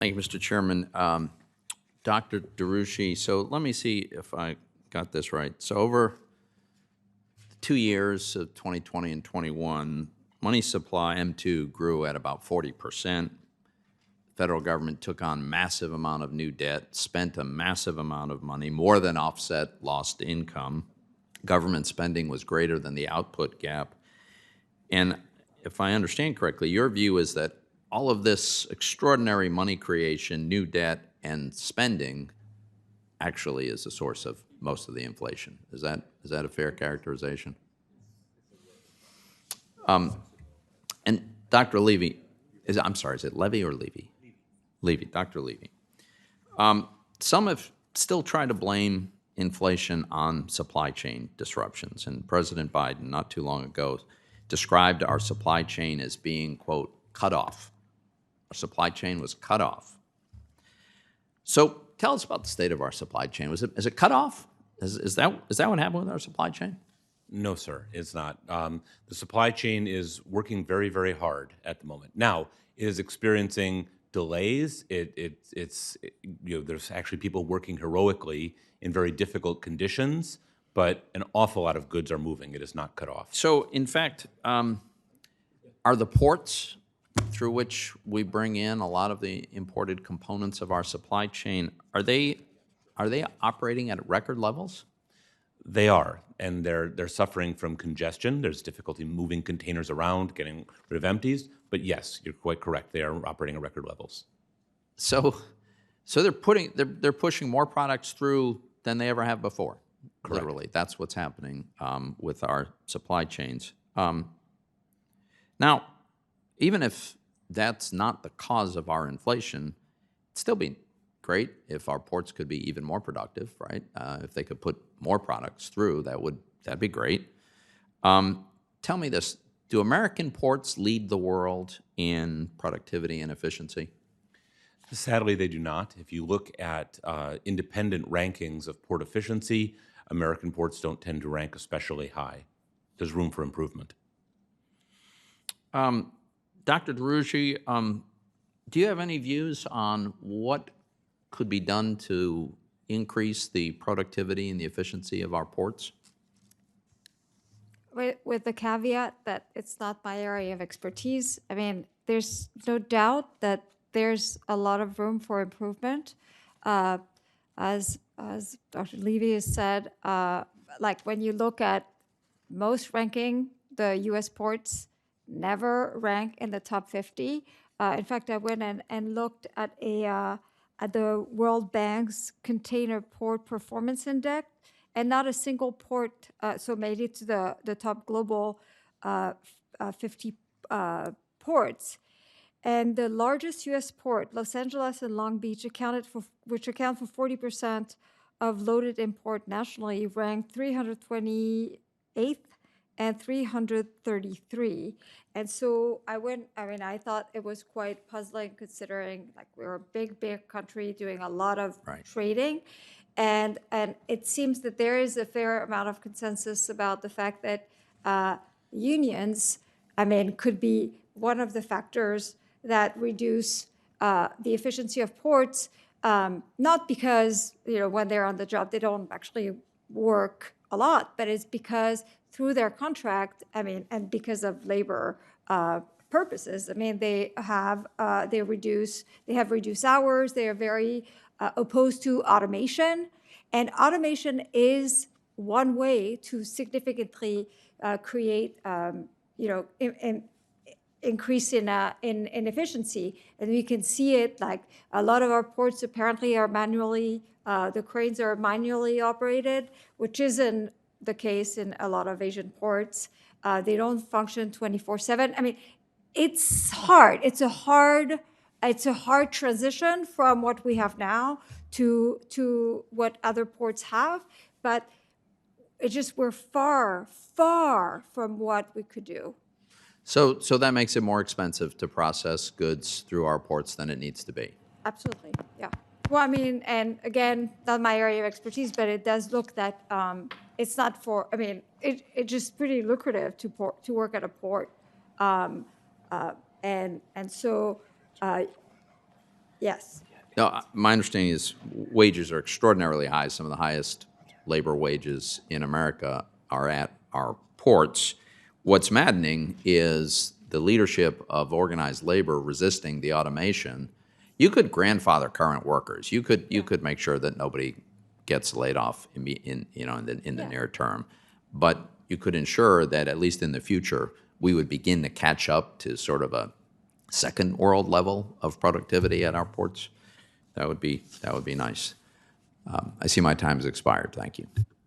Thank you, Mr. Chairman. Dr. DeRucci, so let me see if I got this right. So over 2 years of 2020 and 21, money supply, M2, grew at about 40%. Federal government took on massive amount of new debt, spent a massive amount of money, more than offset lost income. Government spending was greater than the output gap. And if I understand correctly, your view is that all of this extraordinary money creation, new debt, and spending actually is the source of most of the inflation. Is that a fair characterization? And Dr. Levy, I'm sorry, is it Levy or Levy? Levy, Dr. Levy. Some have still tried to blame inflation on supply chain disruptions, and President Biden, not too long ago, described our supply chain as being, quote, cut off. Our supply chain was cut off. So tell us about the state of our supply chain. Is it cut off? Is that what happened with our supply chain? No, sir, it's not. The supply chain is working very, very hard at the moment. Now, it is experiencing delays. There's actually people working heroically in very difficult conditions, but an awful lot of goods are moving. It is not cut off. So, in fact, are the ports through which we bring in a lot of the imported components of our supply chain, are they operating at record levels? They are, and they're suffering from congestion. There's difficulty moving containers around, getting rid of empties. But yes, you're quite correct. They are operating at record levels. So they're pushing more products through than they ever have before. Correct. Literally, that's what's happening with our supply chains. Now, even if that's not the cause of our inflation, it'd still be great if our ports could be even more productive, right? If they could put more products through, that'd be great. Tell me this: do American ports lead the world in productivity and efficiency? Sadly, they do not. If you look at independent rankings of port efficiency, American ports don't tend to rank especially high. There's room for improvement. Dr. DeRucci, do you have any views on what could be done to increase the productivity and the efficiency of our ports? With the caveat that it's not my area of expertise, I mean, there's no doubt that there's a lot of room for improvement. As Dr. Levy has said, like when you look at most ranking, the U.S. ports never rank in the top 50. In fact, I went and looked at the World Bank's Container Port Performance Index, and not a single port so made it to the top global 50 ports. And the largest U.S. port, Los Angeles and Long Beach, which account for 40% of loaded import nationally, ranked 328th and 333. And so I thought it was quite puzzling considering like we're a big country doing a lot of trading. And it seems that there is a fair amount of consensus about the fact that unions, could be one of the factors that reduce the efficiency of ports, not because, when they're on the job, they don't actually work a lot, but it's because through their contract, and because of labor purposes, they have reduced hours. They are very opposed to automation, and automation is one way to significantly create, increase in efficiency. And we can see it like a lot of our ports apparently are manually, the cranes are manually operated, which isn't the case in a lot of Asian ports. They don't function 24/7. It's hard. It's a hard transition from what we have now to what other ports have, but we're far from what we could do. So that makes it more expensive to process goods through our ports than it needs to be. Absolutely, yeah. Well, and again, not my area of expertise, but it does look that it's not for. It's just pretty lucrative to work at a port, and so Yes. No, my understanding is wages are extraordinarily high. Some of the highest labor wages in America are at our ports. What's maddening is the leadership of organized labor resisting the automation. You could grandfather current workers. You could make sure that nobody gets laid off in the near term, but you could ensure that at least in the future we would begin to catch up to sort of a second world level of productivity at our ports. That would be nice. I see my time has expired. Thank you.